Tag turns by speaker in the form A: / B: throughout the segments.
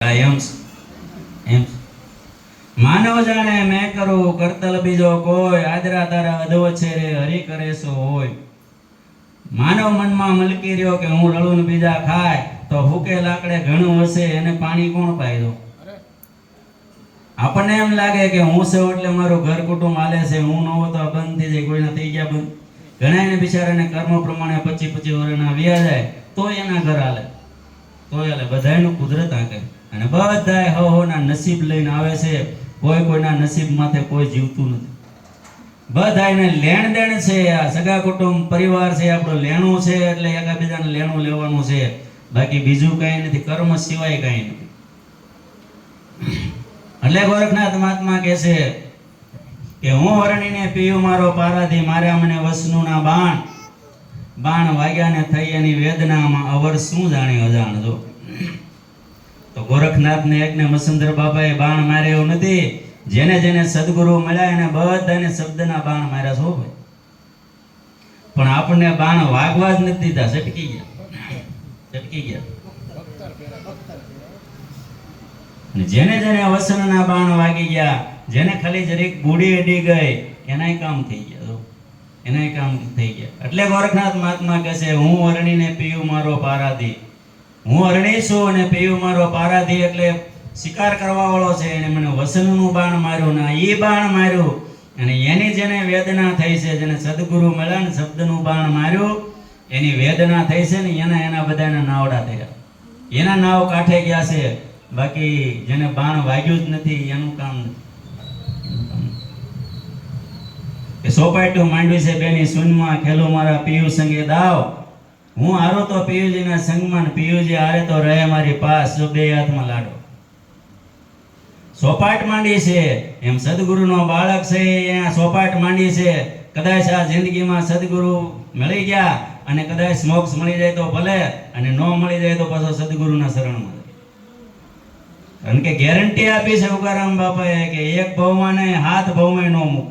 A: એમ એમ માનવ જાણે મેં કરું કરતલ બીજો કોઈ આદરા તારા અધવત છે રે હરી કરે સો હોય. માનવ મનમાં મલકી રહ્યો કે હું રળું ને બીજા ખાય તો ભૂકે લાકડે ઘણું હશે એને પાણી કોણ પાઈ દો. આપણને એમ લાગે કે હું છું એટલે મારું ઘર કુટુંબ હાલે છે, હું ન હોતો આ બંધ થઈ જાય, કોઈના થઈ ગયા બંધ. ઘણા બિચારાને કર્મ પ્રમાણે 25-25 વર્ષના વ્યા જાય તો એના ઘર હાલે, તો હાલે. બધાયનું કુદરત આંકે અને બધાય હોના નસીબ લઈને આવે છે. કોઈ કોઈના નસીબ માથે કોઈ જીવતું નથી. બધાયને લેણ દેણ છે. આ સગા કુટુંબ પરિવાર છે, આપણું લેણું છે એટલે એકાબીજાને લેણું લેવાનું છે. બાકી બીજું કઈ નથી, કર્મ સિવાય કઈ નથી. એટલે ગોરખનાથ મહાત્મા કહે છે કે હું હરણીને પીયું મારો પારાથી, માર્યા મને વસનું ના બાણ. બાણ વાગ્યા ને થઈ એની વેદનામાં અવર શું જાણે અજાણ. જો તો ગોરખનાથને એકને મસંદર બાબાએ બાણ માર્યા એવું નથી. જેને જેને સદગુરુ મળ્યા એને બધાને શબ્દના બાણ માર્યા છો ભાઈ. પણ આપણને બાણ વાગવા જ નથી દીધા, છટકી ગયા. જેને જેને વસનના બાણ વાગી ગયા, જેને ખાલી જરીક બુડી અડી ગઈ એનાય કામ થઈ ગયા. એટલે ગોરખનાથ મહાત્મા કહે છે હું અરણીને પીયું મારો પારાથી. હું અરણી છું અને પીયું મારો પારાથી. એટલે શિકાર કરવા વાળો છે એને મને વસનનું બાણ માર્યું ને એ બાણ માર્યું અને એની જેને વેદના થઈ છે, જેને સદગુરુ મળ્યા ને શબ્દનું બાણ માર્યું એની વેદના થઈ છે ને એના બધાના નાવડા થયા, એના નાવ કાંઠે ગયા છે. બાકી જેને બાણ વાગ્યું જ નથી એનું કામ નથી. સોપાટું માંડવી છે બેની સુનમાં ખેલો મારા પિયુ સંગે દાવ. હું હારો તો પિયુજીના સંગમાં, પિયુજી હારે તો રહે મારી પાસ. જો બે હાથમાં લાડો સોપાટ માંડી છે એમ સદગુરુનો બાળક છે અહીંયા સોપાટ માંડી છે. કદાચ આ જિંદગીમાં સદગુરુ મળી ગયા અને કદાચ મોક્ષ મળી જાય તો ભલે, અને ન મળી જાય તો પાછો સદગુરુના શરણમાં. કારણ કે ગેરંટી આપી છે ઉગારામ બાપાએ કે એક ભવમાં નહીં 7 ભવમાં ન મૂક.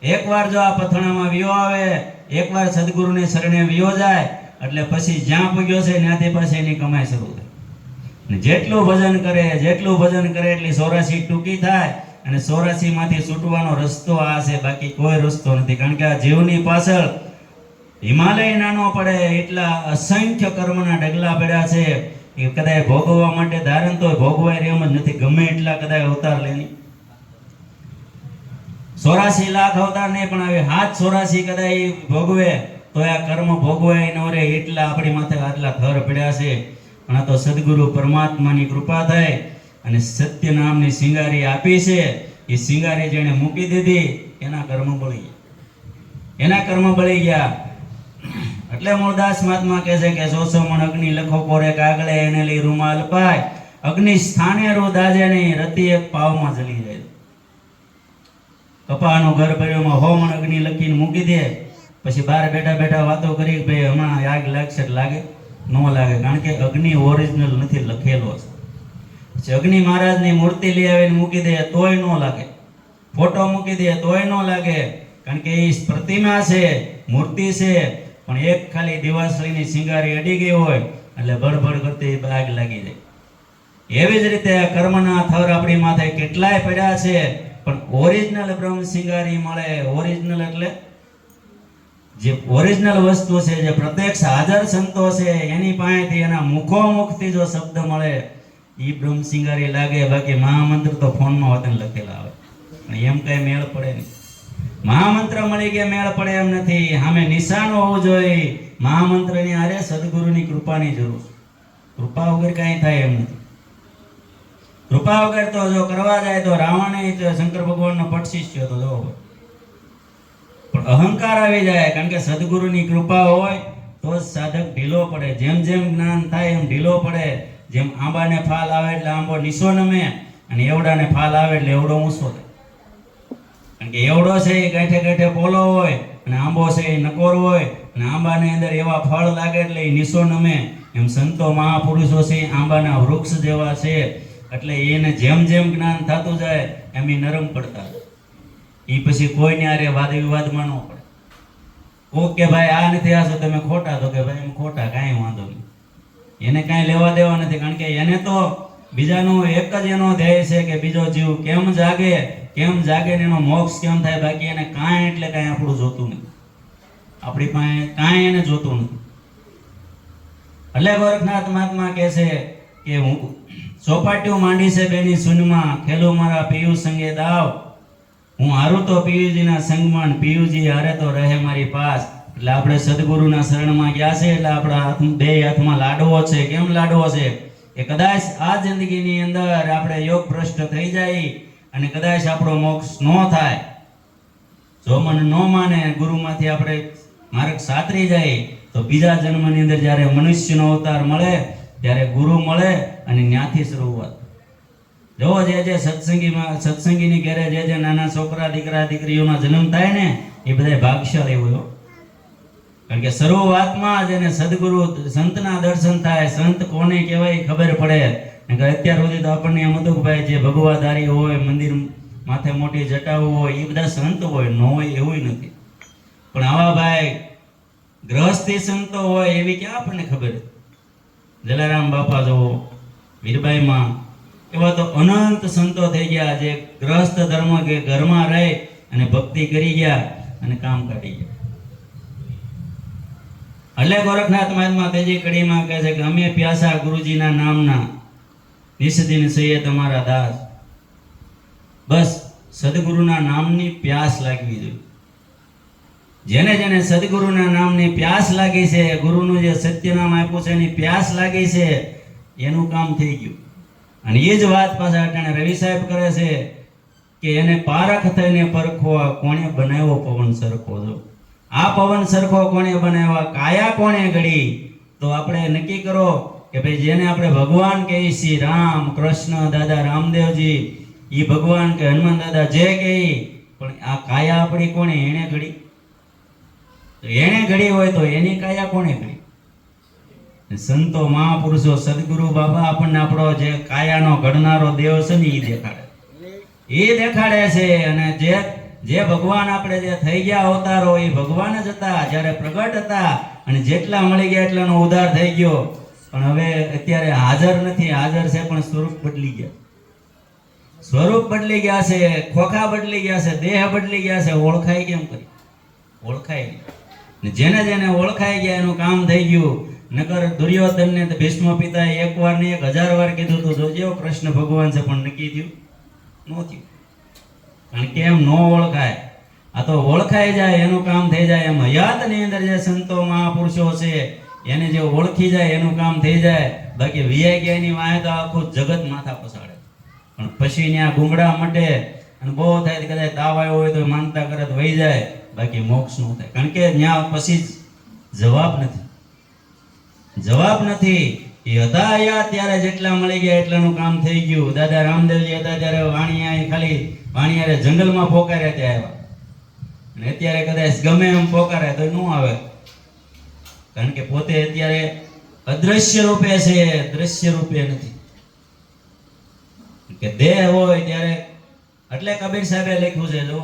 A: એકવાર જો આ પથણામાં વિયો આવે, એકવાર સદગુરુની શરણે વિયો જાય એટલે પછી જ્યાં પૂગ્યો છે ત્યાંથી પછી એની કમાઈ શરૂ થાય. જેટલું ભજન કરે એટલી 84 ટૂંકી થાય અને 84 માંથી છૂટવાનો રસ્તો આ છે, બાકી કોઈ રસ્તો નથી. કારણ કે આ જીવની પાછળ હિમાલય નાનો પડે એટલા અસંખ્ય કર્મના ડગલા પડ્યા છે. એ કદાચ ભોગવવા માટે ધારણ તો ભોગવાય એમ જ નથી, ગમે એટલા કદાચ અવતાર લેની. 84 લાખ અવતાર નહીં પણ હવે 84 કદાચ ભોગવે તો આ કર્મ ભોગવાય ન રે એટલા આપણી માથે આટલા થર પડ્યા છે. પણ આ તો સદગુરુ પરમાત્માની કૃપા થઈ અને સત્ય નામની સિંગારી આપી છે. એ સિંગારી જેને મૂકી દીધી એના કર્મ બળી ગયા. એટલે મૂળદાસ મહાત્મા કહે છે કે 100 મણ અગ્નિ લખો કોરે કાગળે એને લઈ રૂમાલ પાય. અગ્નિ સ્થાને રો દાજે નહીં, રતી એક પાવમાં જલી જાય. કપાનું ઘર ભર્યોમાં 100 મણ અગ્નિ લખીને મૂકી દે, પછી બહાર બેઠા વાતો કરી ભાઈ હમણાં આગ લાગશે, લાગે ન લાગે. કારણ કે અગ્નિ ઓરિજિનલ નથી, લખેલો છે. પછી અગ્નિ મહારાજની મૂર્તિ લઈ આવીને મૂકી દે તોય ન લાગે, ફોટો મૂકી દે તોય ન લાગે. કારણ કે એ પ્રતિમા છે, મૂર્તિ છે. પણ એક ખાલી દિવાસળીની સિંગારી અડી ગઈ હોય એટલે ભડભડ કરતી આગ લાગી જાય. એવી જ રીતે કર્મના થર આપણી માથે કેટલાય પડ્યા છે, પણ ઓરિજિનલ બ્રહ્મ સિંગારી મળે. ઓરિજિનલ એટલે જે ઓરિજિનલ વસ્તુ છે, જે પ્રત્યક્ષ હાજર સંતો છે એની પાસેથી, એના મુખોમુખથી જો શબ્દ મળે એ બ્રહ્મ સિંગારી લાગે. બાકી મહામંત્ર તો ફોનમાં વતન લખેલા આવે પણ એમ કઈ મેળ પડે નહીં. મહામંત્ર મળી ગયા મેળ પડે એમ નથી, સામે નિશાન હોવું જોઈએ. મહામંત્રની આરે સદગુરુની કૃપાની જરૂર. કૃપા વગર કાંઈ થાય એમ નથી. કૃપા વગર તો જો કરવા જાય તો રાવણે શંકર ભગવાનનો પટશિષ્ય હતો. જો પણ અહંકાર આવી જાય. કારણ કે સદગુરુની કૃપા હોય તો સાધક ઢીલો પડે. જેમ જેમ જ્ઞાન થાય એમ ઢીલો પડે. જેમ આંબાને ફાલ આવે એટલે આંબો નીસો નમે અને એવડાને ફાલ આવે એટલે એવડો ઊંચો થાય. કારણ કે એવડો છે એ ગાંઠે પોલો હોય અને આંબો છે એ નકોર હોય અને આંબાની અંદર એવા ફળ લાગે એટલે એ નીસો નમે. એમ સંતો મહાપુરુષો છે આંબાના વૃક્ષ જેવા છે. એટલે એને જેમ જેમ જ્ઞાન થતું જાય એમ એ નરમ પડતા. એ પછી કોઈને આરે વાદ વિવાદમાં ન પડે. કોક કે ભાઈ આ નથી આશો તમે ખોટા, તો કે ભાઈ એમ ખોટા, કાંઈ વાંધો નહીં. એને કાંઈ લેવા દેવા નથી. કારણ કે એને તો બીજાનો એક જ એનો ધ્યેય છે કે બીજો જીવ કેમ જાગે ને એનો મોક્ષ કેમ થાય. બાકી એને કાંઈ એટલે કાંઈ આપણું જોતું નથી, આપણી પાસે કાંઈ એને જોતું નથી. એટલે ગોરખનાથ મહાત્મા કહે છે કે હું ચોપાટીઓ માંડી છે બેની સુનમાં, ખેલું મારા પિયુ સંગે દાવ, હું હારું તો પિયુજીના સંગમાં, પિયુજી હારે તો રહે મારી પાસ. એટલે આપણે સદગુરુના શરણમાં ગયા છે એટલે આપણા બે હાથમાં લાડવો છે. કેમ લાડવો છે? કે કદાચ આ જિંદગીની અંદર આપણે યોગ ભ્રષ્ટ થઈ જાય અને કદાચ આપણો મોક્ષ ન થાય, જો મન ન માને, ગુરુમાંથી આપણે માર્ગ સાતરી જાય, તો બીજા જન્મની અંદર જ્યારે મનુષ્યનો અવતાર મળે ત્યારે ગુરુ મળે અને ત્યાંથી શરૂઆત. જો જે સત્સંગીની ઘેરે જે નાના છોકરા દીકરા દીકરીઓના જન્મ થાય ને એ બધા ભાગ્યશાળી હોય. કારણ કે શરૂઆતમાં જેને સદગુરુ સંતના દર્શન થાય, સંત કોને કહેવાય ખબર પડે. કે અત્યાર સુધી તો આપણને એમ હતું કે ભાઈ જે ભગવાદારી હોય, મંદિર માથે મોટી જટાઓ હોય, એ બધા સંત હોય, ન હોય એવું નથી. પણ આવા ભાઈ ગ્રહસ્થી સંતો હોય એવી ક્યાં આપણને ખબર. જલારામ બાપા જુઓ, વીરબાઈમાં, એવા તો અનંત સંતો થઈ ગયા જે ગ્રહસ્થ ધર્મ કે ઘરમાં રહી અને ભક્તિ કરી ગયા અને કામ કાઢી ગયા. એટલે ગોરખનાથ મહાત્મા તેજી કડીમાં કહે છે કે અમે પ્યાસા ગુરુજીના નામના, નિષદિન સૈયે તમારા દાસ. બસ સદગુરુના નામની પ્યાસ લાગવી જોઈએ. જેને જેને સદગુરુના નામની પ્યાસ લાગી છે, ગુરુનું જે સત્ય નામ આપ્યું છે એની પ્યાસ લાગી છે, એનું કામ થઈ ગયું. અને એ જ વાત પાછા અટાણે રવિ સાહેબ કરે છે કે એને પારખ થઈને પરખવા કોણે બનાવ્યો પવન સરખો. જો આ પવન સરખો કોણે બનાવ્યા, કાયા કોણે ઘડી, તો આપણે નક્કી કરો કે ભાઈ જેને આપણે ભગવાન કહીએ છીએ, રામ કૃષ્ણ દાદા રામદેવજી, એ ભગવાન કે હનુમાન દાદા જે કહી, પણ આ કાયા આપણી કોણે એને ઘડી? તો એને ઘડી હોય તો એની કાયા કોણે ઘડી? સંતો મહાપુરુષો સદગુરુ બાબા આપણને આપણો જે કાયાનો ઘડનારો દેવ છે ને એ દેખાડે છે. અને જે ભગવાન આપણે જે થઈ ગયા અવતારો એ ભગવાન જ હતા જ્યારે પ્રગટ હતા, અને જેટલા મળી ગયા એટલાનો ઉદ્ધાર થઈ ગયો. પણ હવે અત્યારે હાજર નથી, હાજર છે પણ સ્વરૂપ બદલી ગયા, સ્વરૂપ બદલી ગયા છે, ખોખા બદલી ગયા છે, દેહ બદલી ગયા છે. ઓળખાય કેમ કરી? ઓળખાય નહીં. જેને જેને ઓળખાઈ ગયા એનું કામ થઈ ગયું. નકર દુર્યોધનને તો ભીષ્મ પિતાએ એક વાર ને 1000 વાર કીધું તો જોજો કૃષ્ણ ભગવાન છે, પણ નક્કી થયું ન થયું. કારણ કે એમ ન ઓળખાય. આ તો ઓળખાઈ જાય એનું કામ થઈ જાય. એમ હયાતની અંદર જે સંતો મહાપુરુષો છે એને જે ઓળખી જાય એનું કામ થઈ જાય. બાકી વિયા ગયાની વાંહે તો આખું જગત માથા પસાડે. પણ પછી ત્યાં ગુંગડા મટે અને બહુ થાય તો કદાચ તાવ આવ્યો હોય તો માનતા કરે તો વહી જાય, બાકી મોક્ષ ન થાય. કારણ કે ત્યાં પછી જવાબ નથી. એ હતા આયા ત્યારે જેટલા મળી ગયા એટલાનું કામ થઈ ગયું. દાદા રામદેવજી હતા ત્યારે વાણિયારે જંગલમાં પોકાર્યા ત્યાં આવ્યા, અને અત્યારે કદાચ ગમે એમ પોકારે તો ન આવે. કારણ કે પોતે અત્યારે અદ્રશ્ય રૂપે છે, દ્રશ્ય રૂપે નથી. કે દેહ હોય ત્યારે, એટલે કબીર સાહેબે લખ્યું છે જો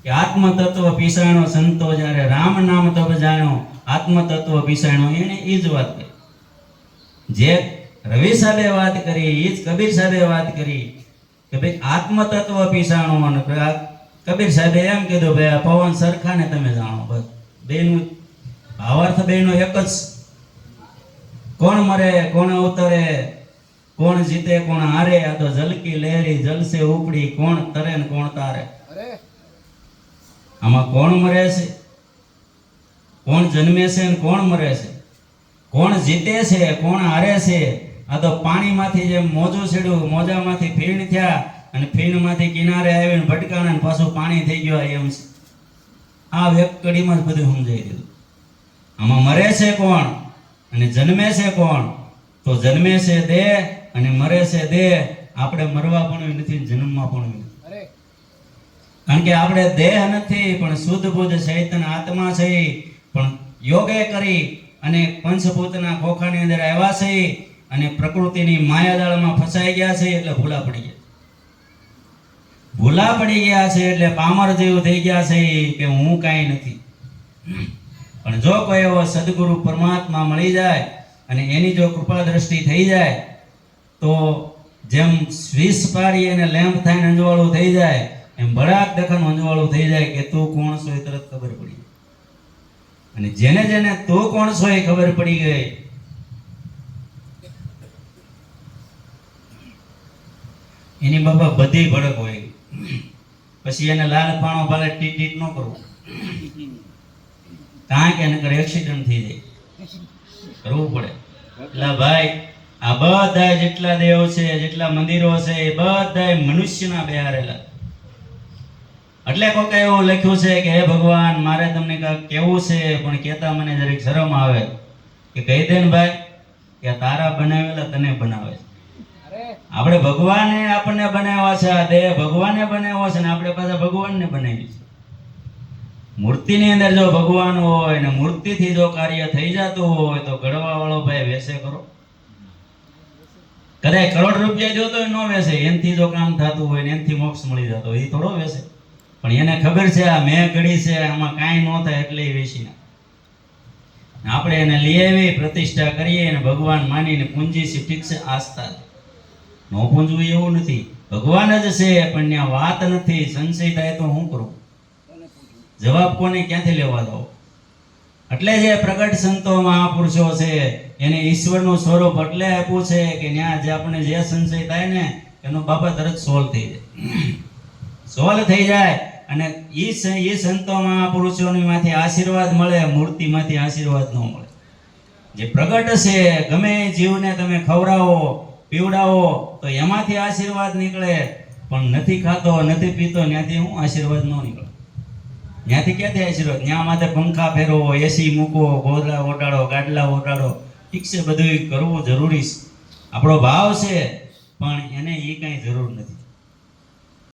A: કે આત્મ તત્વ પીસાણો સંતો જ્યારે રામ નામ તબ જાણો, આત્મ તત્વ પીસાણો. એને એ જ વાત કરી જે રવિ સાહેબે વાત કરી, એ જ કબીર સાહેબે વાત કરી કે ભાઈ આત્મ તત્વ પીસાણો. અને કબીર સાહેબે એમ કીધું ભાઈ પવન સરખા ને તમે જાણો. બસ બેનું ભાવાર્થ બેનો એક જ. કોણ મરે કોણ અવતરે, કોણ જીતે કોણ હારે, આ તો જલકી લહેરી જલસે ઉપડી, કોણ તરે ને કોણ તારે. આમાં કોણ મરે છે, કોણ જન્મે છે ને કોણ મરે છે, કોણ જીતે છે કોણ હારે છે. આ તો પાણીમાંથી જેમ મોજું છેડ્યું, મોજામાંથી ફીણ થયા અને ફીણમાંથી કિનારે આવીને ભટકાણા ને પાછું પાણી થઈ ગયું એમ છે. આ એક કડીમાં જ બધું સમજાઈ દીધું. આમાં મરે છે કોણ અને જન્મે છે કોણ? તો જન્મે છે દેહ અને મરે છે દેહ. આપણે મરવા પણ નથી, જન્મમાં પણ નથી. કારણ કે આપણે દેહ નથી પણ શુદ્ધ બુદ્ધ ચૈતન્ય આત્મા છે. પણ યોગે કરી અને પંચભૂતના ખોખાની અંદર આવ્યા છે અને પ્રકૃતિની માયાજાળમાં ફસાઈ ગયા છે. એટલે ભૂલા પડી ગયા છે. એટલે પામર જેવું થઈ ગયા છે કે હું કાંઈ નથી. પણ જો કોઈ એવો સદગુરુ પરમાત્મા મળી જાય અને એની જો કૃપા દ્રષ્ટિ થઈ જાય તો જેમ સ્વિસ પાડી અને લેમ્પ થઈને અંજવાળું થઈ જાય એમ બળાક દખન અંજવાળું થઈ જાય કે તું કોણ છો એ તરત ખબર પડી. અને જેને જેને તું કોણ છો એ ખબર પડી ગઈ એની બાબા બધી ભડક હોય. પછી એને લાલ પાણો પાલે ટીટ ટીટ ન કરવું, કારણ કે નકર એક્સિડન્ટ થઈ જાય, કરવું પડે. એટલે ભાઈ આ બધા જેટલા દેવ છે, જેટલા મંદિરો છે, એ બધા મનુષ્યના બેહારેલા. એટલે કોકે એવું લખ્યું છે કે હે ભગવાન, મારે તમને કાંઈક કેવું છે, પણ કહેતા મને જરીક શરમ આવે, કે કહી દે ને ભાઈ કે તારા બનાવેલા તને બનાવે છે. આપણે ભગવાને આપણને બનાવ્યા છે, આ દેહ ભગવાને બનાવ્યો છે, ને આપણે પાછા ભગવાનને બનાવી છે. મૂર્તિની અંદર જો ભગવાન હોય ને મૂર્તિથી જો કાર્ય થઈ જતું હોય તો ઘડવા વાળો ભાઈ વેસે કરો. કદાચ કરોડ રૂપિયા જોતો હોય ન વેસે, એનથી જો કામ થતું હોય ને એનથી મોક્ષ મળી જતો હોય એ થોડો વેસે. પણ એને ખબર છે આ મેં ઘડી છે, આમાં કાંઈ ન થાય એટલે એ વેચી નાખે. આપણે એને લઈ આવી પ્રતિષ્ઠા કરીએ અને ભગવાન માનીને પૂંજી છે, ઠીક છે, આસ્થા ન પૂંજવું એવું નથી. ભગવાન જ છે પણ ત્યાં વાત નથી. સંશય થાય તો હું કરું? જવાબ કોને ક્યાંથી લેવા દો? એટલે જે પ્રગટ સંતો મહાપુરુષો છે એને ઈશ્વરનું સ્વરૂપ એટલે આપ્યું છે કે ત્યાં જે આપણે જે સંશય થાય ને એનો બાબા તરત સોલ્વ થઈ જાય, સોલ્વ થઈ જાય. અને ઈ સંતો મહાપુરુષોની માંથી આશીર્વાદ મળે, મૂર્તિમાંથી આશીર્વાદ ન મળે. જે પ્રગટ છે ગમે જીવને તમે ખવડાવો પીવડાવો તો એમાંથી આશીર્વાદ નીકળે, પણ નથી ખાતો નથી પીતો ત્યાંથી હું આશીર્વાદ ન નીકળે. ત્યાંથી ક્યાંથી આશીર્વાદ? ત્યાં માથે પંખા ફેરવો, એસી મૂકો, ગોદડા ઓટાડો, ગાડલા ઓટાડો, ઠીક છે, બધું કરવું જરૂરી છે. આપણો ભાવ છે પણ એને એ કાંઈ જરૂર નથી.